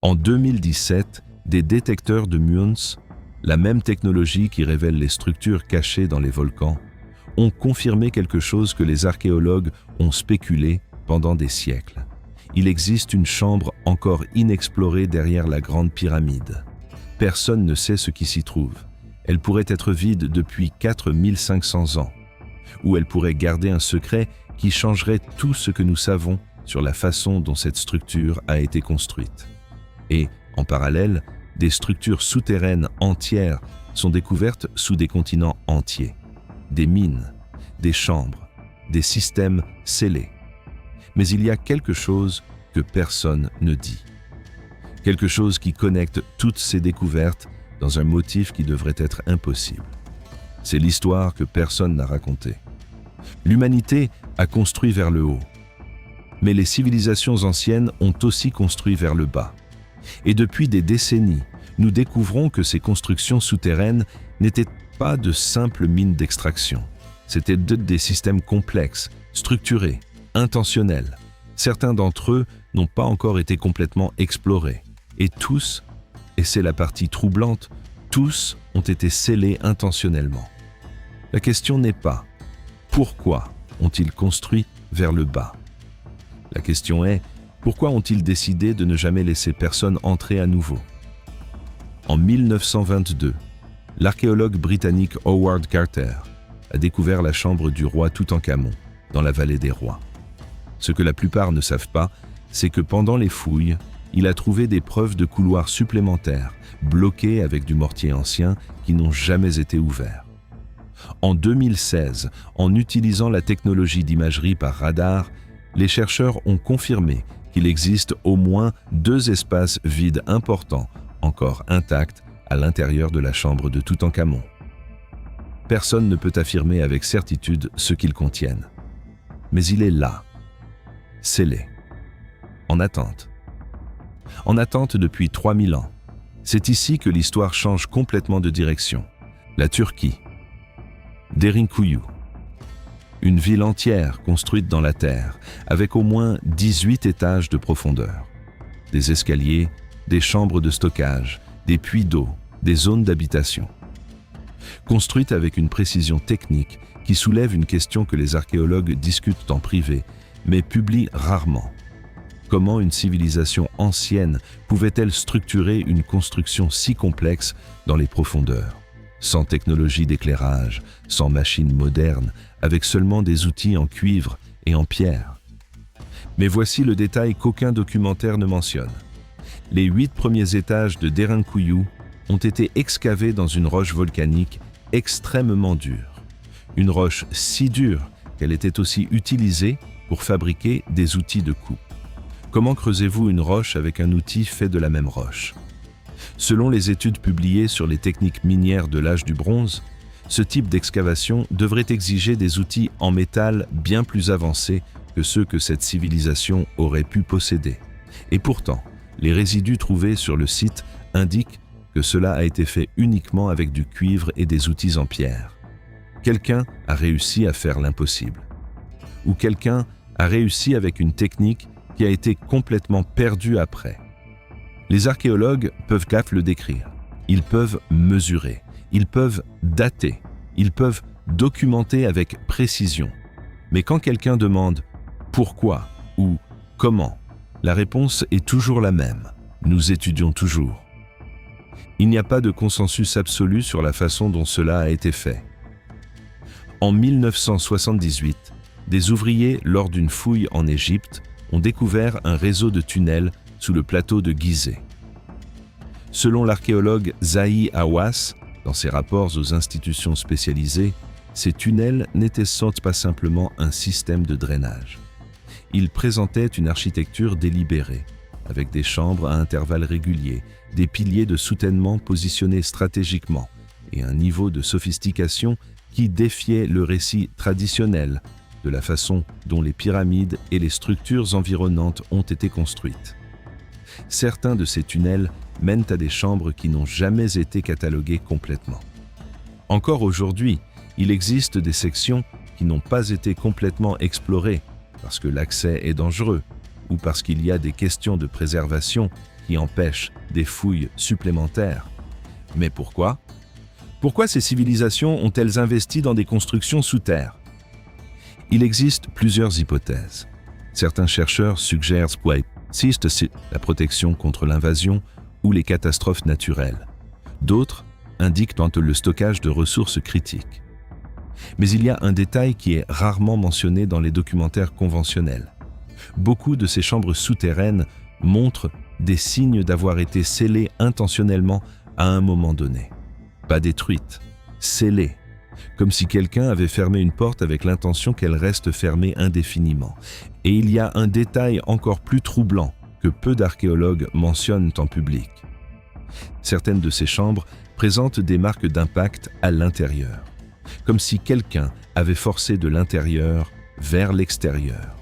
En 2017, des détecteurs de muons, la même technologie qui révèle les structures cachées dans les volcans, ont confirmé quelque chose que les archéologues ont spéculé pendant des siècles. Il existe une chambre encore inexplorée derrière la Grande Pyramide. Personne ne sait ce qui s'y trouve. Elle pourrait être vide depuis 4500 ans, ou elle pourrait garder un secret qui changerait tout ce que nous savons sur la façon dont cette structure a été construite. Et, en parallèle, des structures souterraines entières sont découvertes sous des continents entiers. Des mines, des chambres, des systèmes scellés. Mais il y a quelque chose que personne ne dit. Quelque chose qui connecte toutes ces découvertes dans un motif qui devrait être impossible. C'est l'histoire que personne n'a racontée. L'humanité a construit vers le haut, mais les civilisations anciennes ont aussi construit vers le bas. Et depuis des décennies, nous découvrons que ces constructions souterraines n'étaient pas de simples mines d'extraction. C'étaient des systèmes complexes, structurés, intentionnels. Certains d'entre eux n'ont pas encore été complètement explorés. Et tous, et c'est la partie troublante, tous ont été scellés intentionnellement. La question n'est pas « Pourquoi ont-ils construit vers le bas ?» La question est « Pourquoi ont-ils décidé de ne jamais laisser personne entrer à nouveau ?» En 1922, l'archéologue britannique Howard Carter a découvert la chambre du roi Toutankhamon, dans la vallée des rois. Ce que la plupart ne savent pas, c'est que pendant les fouilles, il a trouvé des preuves de couloirs supplémentaires, bloqués avec du mortier ancien, qui n'ont jamais été ouverts. En 2016, en utilisant la technologie d'imagerie par radar, les chercheurs ont confirmé qu'il existe au moins 2 espaces vides importants, encore intacts, à l'intérieur de la chambre de Toutankhamon. Personne ne peut affirmer avec certitude ce qu'ils contiennent. Mais il est là, scellé, en attente. En attente depuis 3000 ans. C'est ici que l'histoire change complètement de direction. La Turquie. Derinkuyu. Une ville entière construite dans la terre, avec au moins 18 étages de profondeur. Des escaliers, des chambres de stockage, des puits d'eau, des zones d'habitation. Construite avec une précision technique qui soulève une question que les archéologues discutent en privé, mais publient rarement. Comment une civilisation ancienne pouvait-elle structurer une construction si complexe dans les profondeurs, sans technologie d'éclairage, sans machines modernes, avec seulement des outils en cuivre et en pierre? Mais voici le détail qu'aucun documentaire ne mentionne. Les 8 premiers étages de Derinkuyu ont été excavés dans une roche volcanique extrêmement dure. Une roche si dure qu'elle était aussi utilisée pour fabriquer des outils de coupe. Comment creusez-vous une roche avec un outil fait de la même roche? Selon les études publiées sur les techniques minières de l'âge du bronze, ce type d'excavation devrait exiger des outils en métal bien plus avancés que ceux que cette civilisation aurait pu posséder. Et pourtant, les résidus trouvés sur le site indiquent que cela a été fait uniquement avec du cuivre et des outils en pierre. Quelqu'un a réussi à faire l'impossible. Ou quelqu'un a réussi avec une technique qui a été complètement perdue après. Les archéologues peuvent le décrire. Ils peuvent mesurer. Ils peuvent dater. Ils peuvent documenter avec précision. Mais quand quelqu'un demande « pourquoi » ou « comment », la réponse est toujours la même. Nous étudions toujours. Il n'y a pas de consensus absolu sur la façon dont cela a été fait. En 1978, des ouvriers, lors d'une fouille en Égypte, ont découvert un réseau de tunnels sous le plateau de Gizeh. Selon l'archéologue Zahi Hawass, dans ses rapports aux institutions spécialisées, ces tunnels n'étaient pas simplement un système de drainage. Ils présentaient une architecture délibérée, avec des chambres à intervalles réguliers, des piliers de soutènement positionnés stratégiquement et un niveau de sophistication qui défiait le récit traditionnel de la façon dont les pyramides et les structures environnantes ont été construites. Certains de ces tunnels mènent à des chambres qui n'ont jamais été cataloguées complètement. Encore aujourd'hui, il existe des sections qui n'ont pas été complètement explorées parce que l'accès est dangereux ou parce qu'il y a des questions de préservation qui empêchent des fouilles supplémentaires. Mais pourquoi? Pourquoi ces civilisations ont-elles investi dans des constructions sous terre? Il existe plusieurs hypothèses. Certains chercheurs suggèrent la protection contre l'invasion ou les catastrophes naturelles. D'autres indiquent le stockage de ressources critiques. Mais il y a un détail qui est rarement mentionné dans les documentaires conventionnels. Beaucoup de ces chambres souterraines montrent des signes d'avoir été scellées intentionnellement à un moment donné. Pas détruites, scellées, comme si quelqu'un avait fermé une porte avec l'intention qu'elle reste fermée indéfiniment. Et il y a un détail encore plus troublant que peu d'archéologues mentionnent en public. Certaines de ces chambres présentent des marques d'impact à l'intérieur, comme si quelqu'un avait forcé de l'intérieur vers l'extérieur.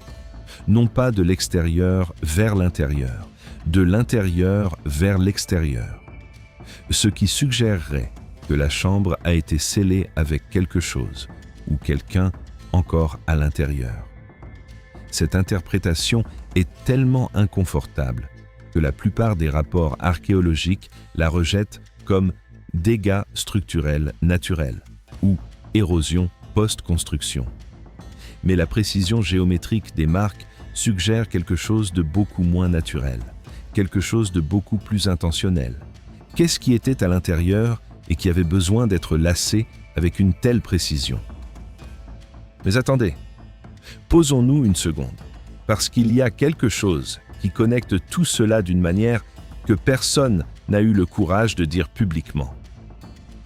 Non pas de l'extérieur vers l'intérieur, de l'intérieur vers l'extérieur. Ce qui suggérerait que la chambre a été scellée avec quelque chose ou quelqu'un encore à l'intérieur. Cette interprétation est tellement inconfortable que la plupart des rapports archéologiques la rejettent comme dégâts structurels naturels ou érosion post-construction. Mais la précision géométrique des marques suggère quelque chose de beaucoup moins naturel, quelque chose de beaucoup plus intentionnel. Qu'est-ce qui était à l'intérieur et qui avait besoin d'être lassé avec une telle précision? Mais attendez, posons-nous une seconde, parce qu'il y a quelque chose qui connecte tout cela d'une manière que personne n'a eu le courage de dire publiquement.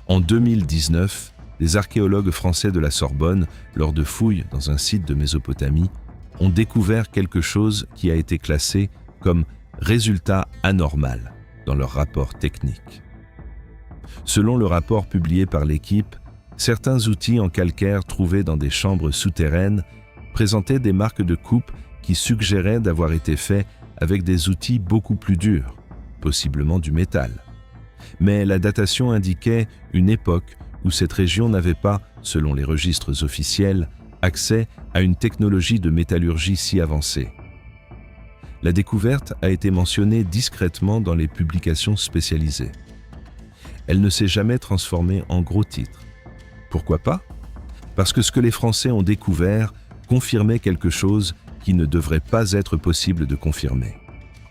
En 2019, les archéologues français de la Sorbonne, lors de fouilles dans un site de Mésopotamie, ont découvert quelque chose qui a été classé comme résultat anormal dans leur rapport technique. Selon le rapport publié par l'équipe, certains outils en calcaire trouvés dans des chambres souterraines présentaient des marques de coupe qui suggéraient d'avoir été faits avec des outils beaucoup plus durs, possiblement du métal. Mais la datation indiquait une époque où cette région n'avait pas, selon les registres officiels, accès à une technologie de métallurgie si avancée. La découverte a été mentionnée discrètement dans les publications spécialisées. Elle ne s'est jamais transformée en gros titre. Pourquoi pas? Parce que ce que les Français ont découvert confirmait quelque chose qui ne devrait pas être possible de confirmer.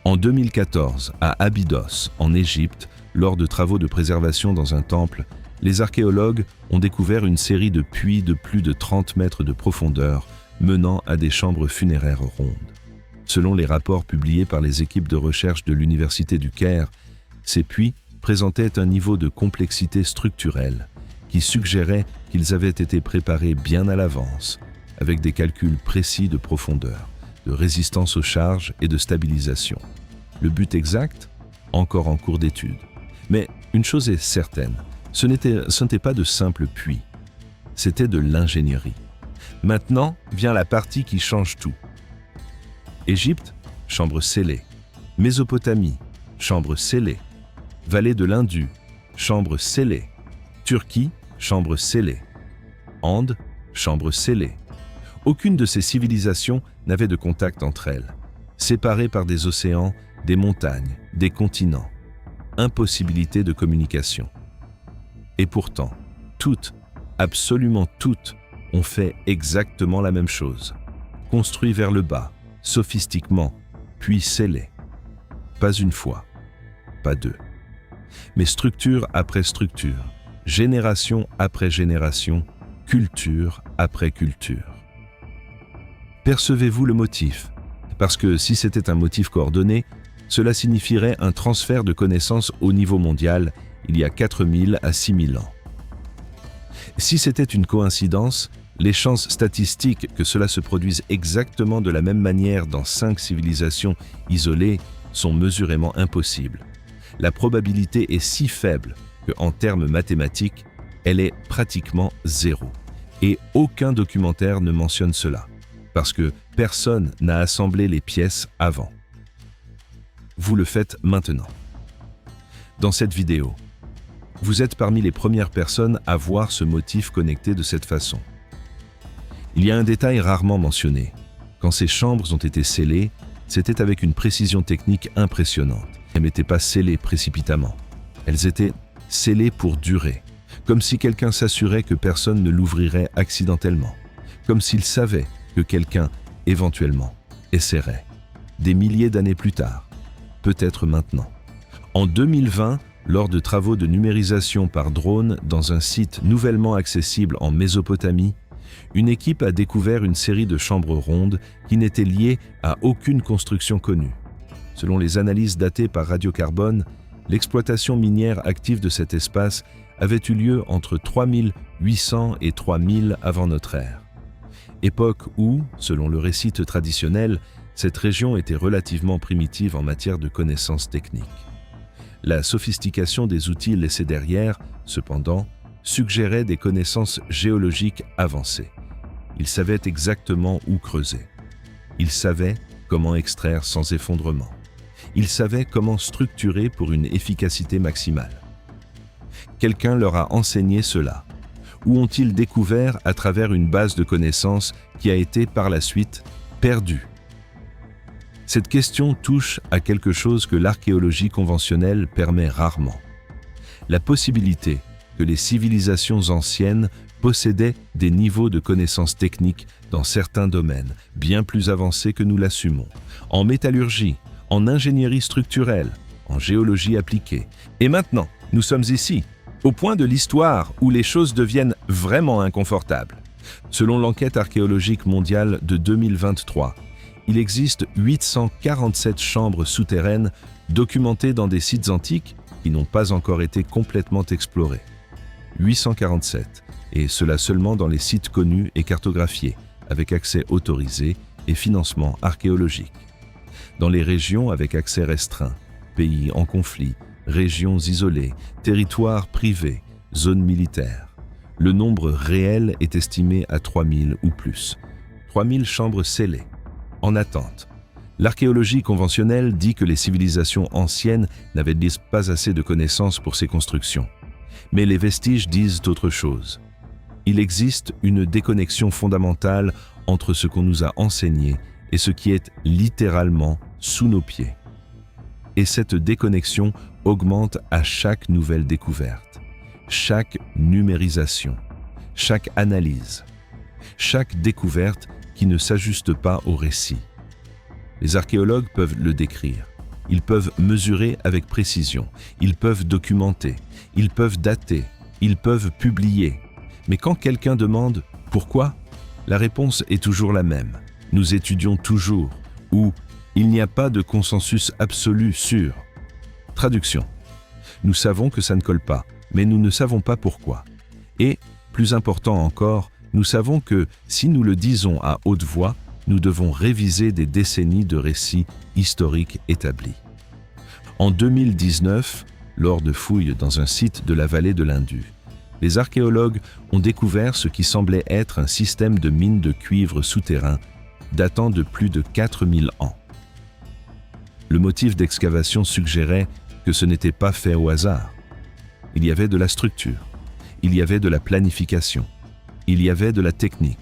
En 2014, à Abydos, en Égypte, lors de travaux de préservation dans un temple, les archéologues ont découvert une série de puits de plus de 30 mètres de profondeur menant à des chambres funéraires rondes. Selon les rapports publiés par les équipes de recherche de l'Université du Caire, ces puits présentaient un niveau de complexité structurelle qui suggérait qu'ils avaient été préparés bien à l'avance, avec des calculs précis de profondeur, de résistance aux charges et de stabilisation. Le but exact? Encore en cours d'étude. Mais une chose est certaine, ce n'était pas de simples puits, c'était de l'ingénierie. Maintenant vient la partie qui change tout. Égypte, chambre scellée. Mésopotamie, chambre scellée. Vallée de l'Indus, chambre scellée. Turquie, chambre scellée. Andes, chambre scellée. Aucune de ces civilisations n'avait de contact entre elles, séparées par des océans, des montagnes, des continents. Impossibilité de communication. Et pourtant, toutes, absolument toutes, ont fait exactement la même chose. Construit vers le bas, sophistiquement, puis scellé. Pas une fois, pas deux. Mais structure après structure, génération après génération, culture après culture. Percevez-vous le motif? Parce que si c'était un motif coordonné, cela signifierait un transfert de connaissances au niveau mondial il y a 4000 à 6000 ans. Si c'était une coïncidence, les chances statistiques que cela se produise exactement de la même manière dans 5 civilisations isolées sont mesurément impossibles. La probabilité est si faible qu'en termes mathématiques, elle est pratiquement zéro. Et aucun documentaire ne mentionne cela, parce que personne n'a assemblé les pièces avant. Vous le faites maintenant. Dans cette vidéo, vous êtes parmi les premières personnes à voir ce motif connecté de cette façon. Il y a un détail rarement mentionné. Quand ces chambres ont été scellées, c'était avec une précision technique impressionnante. Elles n'étaient pas scellées précipitamment. Elles étaient scellées pour durer, comme si quelqu'un s'assurait que personne ne l'ouvrirait accidentellement, comme s'il savait que quelqu'un, éventuellement, essaierait. Des milliers d'années plus tard, peut-être maintenant. En 2020, lors de travaux de numérisation par drone dans un site nouvellement accessible en Mésopotamie, une équipe a découvert une série de chambres rondes qui n'étaient liées à aucune construction connue. Selon les analyses datées par radiocarbone, l'exploitation minière active de cet espace avait eu lieu entre 3800 et 3000 avant notre ère. Époque où, selon le récit traditionnel, cette région était relativement primitive en matière de connaissances techniques. La sophistication des outils laissés derrière, cependant, suggérait des connaissances géologiques avancées. Ils savaient exactement où creuser. Ils savaient comment extraire sans effondrement. Ils savaient comment structurer pour une efficacité maximale. Quelqu'un leur a enseigné cela. Où ont-ils découvert à travers une base de connaissances qui a été par la suite perdue? Cette question touche à quelque chose que l'archéologie conventionnelle permet rarement. La possibilité que les civilisations anciennes possédaient des niveaux de connaissances techniques dans certains domaines bien plus avancés que nous l'assumons, en métallurgie, en ingénierie structurelle, en géologie appliquée. Et maintenant, nous sommes ici, au point de l'histoire où les choses deviennent vraiment inconfortables. Selon l'enquête archéologique mondiale de 2023, il existe 847 chambres souterraines documentées dans des sites antiques qui n'ont pas encore été complètement explorés. 847, et cela seulement dans les sites connus et cartographiés, avec accès autorisé et financement archéologique. Dans les régions avec accès restreint, pays en conflit, régions isolées, territoires privés, zones militaires, le nombre réel est estimé à 3000 ou plus. 3000 chambres scellées, en attente. L'archéologie conventionnelle dit que les civilisations anciennes n'avaient pas assez de connaissances pour ces constructions. Mais les vestiges disent autre chose. Il existe une déconnexion fondamentale entre ce qu'on nous a enseigné et ce qui est littéralement sous nos pieds. Et cette déconnexion augmente à chaque nouvelle découverte, chaque numérisation, chaque analyse, chaque découverte qui ne s'ajuste pas au récit. Les archéologues peuvent le décrire, ils peuvent mesurer avec précision, ils peuvent documenter, ils peuvent dater, ils peuvent publier. Mais quand quelqu'un demande « pourquoi ?», la réponse est toujours la même. Nous étudions toujours, ou il n'y a pas de consensus absolu sur. Traduction. Nous savons que ça ne colle pas, mais nous ne savons pas pourquoi. Et, plus important encore, nous savons que, si nous le disons à haute voix, nous devons réviser des décennies de récits historiques établis. En 2019, lors de fouilles dans un site de la vallée de l'Indus, les archéologues ont découvert ce qui semblait être un système de mines de cuivre souterrain datant de plus de 4000 ans. Le motif d'excavation suggérait que ce n'était pas fait au hasard. Il y avait de la structure, il y avait de la planification, il y avait de la technique.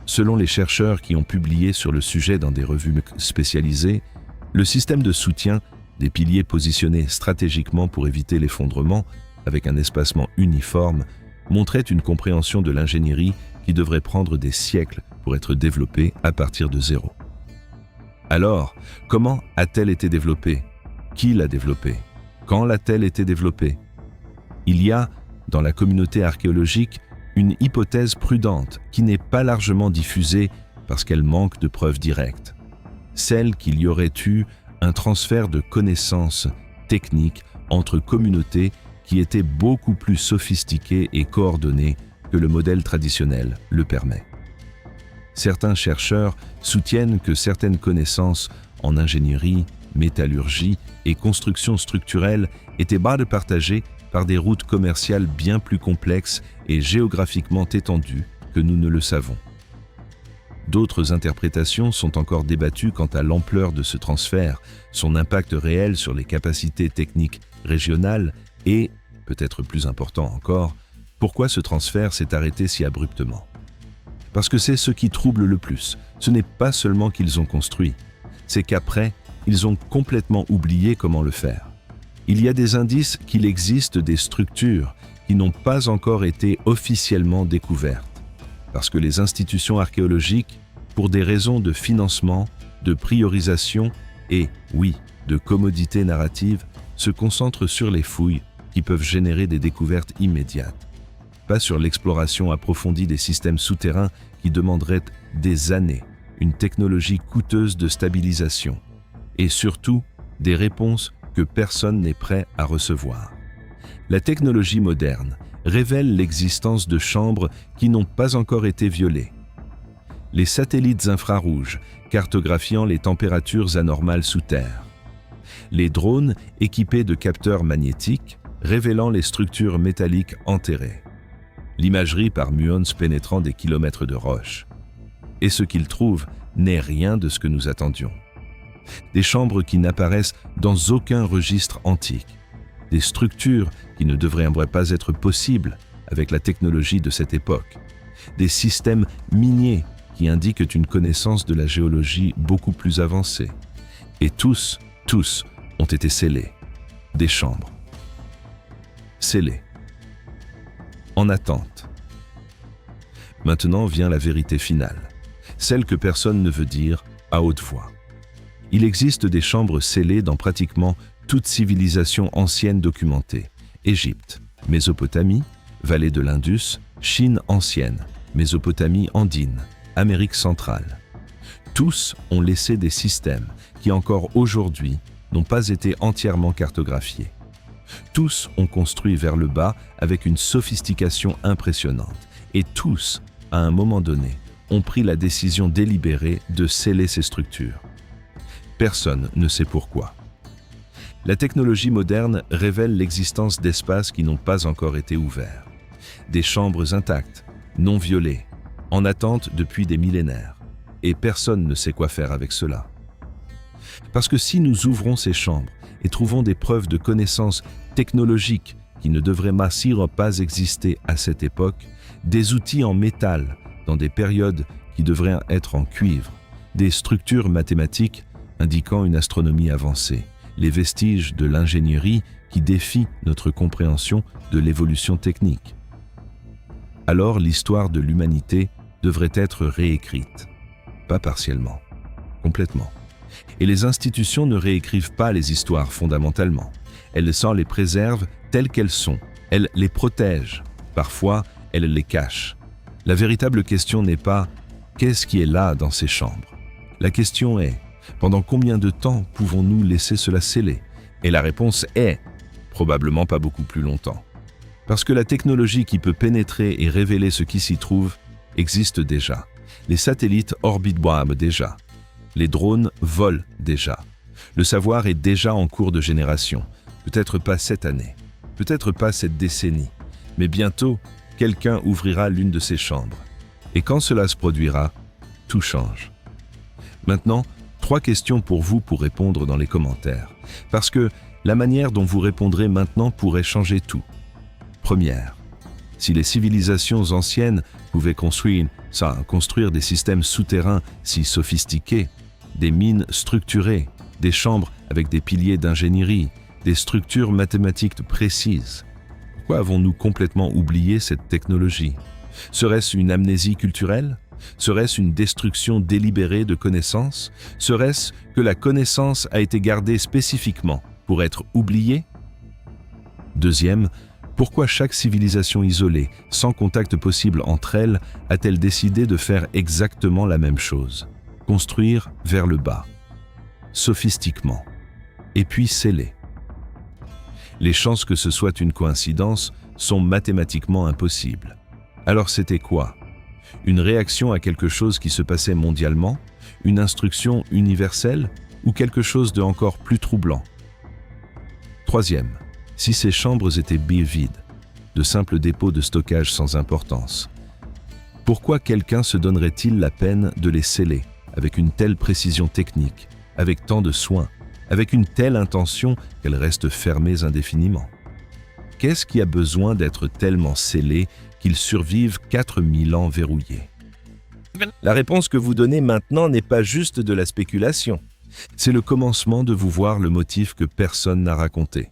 Selon les chercheurs qui ont publié sur le sujet dans des revues spécialisées, le système de soutien, des piliers positionnés stratégiquement pour éviter l'effondrement, avec un espacement uniforme, montrait une compréhension de l'ingénierie qui devrait prendre des siècles pour être développée à partir de zéro. Alors, comment a-t-elle été développée? Qui l'a développée? Quand l'a-t-elle été développée? Il y a, dans la communauté archéologique, une hypothèse prudente qui n'est pas largement diffusée parce qu'elle manque de preuves directes. Celle qu'il y aurait eu un transfert de connaissances techniques entre communautés qui étaient beaucoup plus sophistiquées et coordonnées que le modèle traditionnel le permet. Certains chercheurs soutiennent que certaines connaissances en ingénierie, métallurgie et construction structurelle étaient partagées par des routes commerciales bien plus complexes et géographiquement étendues que nous ne le savons. D'autres interprétations sont encore débattues quant à l'ampleur de ce transfert, son impact réel sur les capacités techniques régionales et, peut-être plus important encore, pourquoi ce transfert s'est arrêté si abruptement. Parce que c'est ce qui trouble le plus. Ce n'est pas seulement qu'ils ont construit, c'est qu'après, ils ont complètement oublié comment le faire. Il y a des indices qu'il existe des structures qui n'ont pas encore été officiellement découvertes, parce que les institutions archéologiques, pour des raisons de financement, de priorisation et, oui, de commodité narrative, se concentrent sur les fouilles qui peuvent générer des découvertes immédiates, pas sur l'exploration approfondie des systèmes souterrains qui demanderaient des années, une technologie coûteuse de stabilisation, et surtout des réponses que personne n'est prêt à recevoir. La technologie moderne révèle l'existence de chambres qui n'ont pas encore été violées. Les satellites infrarouges cartographiant les températures anormales sous terre. Les drones équipés de capteurs magnétiques révélant les structures métalliques enterrées. L'imagerie par muons pénétrant des kilomètres de roches. Et ce qu'ils trouvent n'est rien de ce que nous attendions. Des chambres qui n'apparaissent dans aucun registre antique. Des structures qui ne devraient pas être possibles avec la technologie de cette époque. Des systèmes miniers qui indiquent une connaissance de la géologie beaucoup plus avancée. Et tous ont été scellés. Des chambres. Scellées. En attente. Maintenant vient la vérité finale, celle que personne ne veut dire à haute voix. Il existe des chambres scellées dans pratiquement toute civilisation ancienne documentée. Égypte, Mésopotamie, vallée de l'Indus, Chine ancienne, Mésopotamie andine, Amérique centrale. Tous ont laissé des systèmes qui encore aujourd'hui n'ont pas été entièrement cartographiés. Tous ont construit vers le bas avec une sophistication impressionnante. Et tous, à un moment donné, ont pris la décision délibérée de sceller ces structures. Personne ne sait pourquoi. La technologie moderne révèle l'existence d'espaces qui n'ont pas encore été ouverts. Des chambres intactes, non violées, en attente depuis des millénaires. Et personne ne sait quoi faire avec cela. Parce que si nous ouvrons ces chambres et trouvons des preuves de connaissances technologiques qui ne devraient pas exister à cette époque, des outils en métal dans des périodes qui devraient être en cuivre, des structures mathématiques indiquant une astronomie avancée, les vestiges de l'ingénierie qui défient notre compréhension de l'évolution technique. Alors l'histoire de l'humanité devrait être réécrite, pas partiellement, complètement. Et les institutions ne réécrivent pas les histoires fondamentalement. Elles s'en les préservent telles qu'elles sont. Elles les protègent. Parfois, elles les cachent. La véritable question n'est pas « qu'est-ce qui est là dans ces chambres ?» La question est « pendant combien de temps pouvons-nous laisser cela sceller ?» Et la réponse est « probablement pas beaucoup plus longtemps. » Parce que la technologie qui peut pénétrer et révéler ce qui s'y trouve existe déjà. Les satellites orbitent déjà. Les drones volent déjà. Le savoir est déjà en cours de génération. Peut-être pas cette année, peut-être pas cette décennie, mais bientôt, quelqu'un ouvrira l'une de ces chambres. Et quand cela se produira, tout change. Maintenant, 3 questions pour vous pour répondre dans les commentaires. Parce que la manière dont vous répondrez maintenant pourrait changer tout. Première, si les civilisations anciennes pouvaient construire des systèmes souterrains si sophistiqués, des mines structurées, des chambres avec des piliers d'ingénierie, des structures mathématiques précises, pourquoi avons-nous complètement oublié cette technologie? Serait-ce une amnésie culturelle? Serait-ce une destruction délibérée de connaissances? Serait-ce que la connaissance a été gardée spécifiquement pour être oubliée? Deuxième, pourquoi chaque civilisation isolée, sans contact possible entre elles, a-t-elle décidé de faire exactement la même chose? Construire vers le bas, sophistiquement, et puis sceller. Les chances que ce soit une coïncidence sont mathématiquement impossibles. Alors c'était quoi? Une réaction à quelque chose qui se passait mondialement? Une instruction universelle? Ou quelque chose de encore plus troublant? Troisième, si ces chambres étaient vides, de simples dépôts de stockage sans importance, pourquoi quelqu'un se donnerait-il la peine de les sceller avec une telle précision technique, avec tant de soin, avec une telle intention qu'elles restent fermées indéfiniment? Qu'est-ce qui a besoin d'être tellement scellé qu'ils survivent 4000 ans verrouillés? La réponse que vous donnez maintenant n'est pas juste de la spéculation. C'est le commencement de vous voir le motif que personne n'a raconté.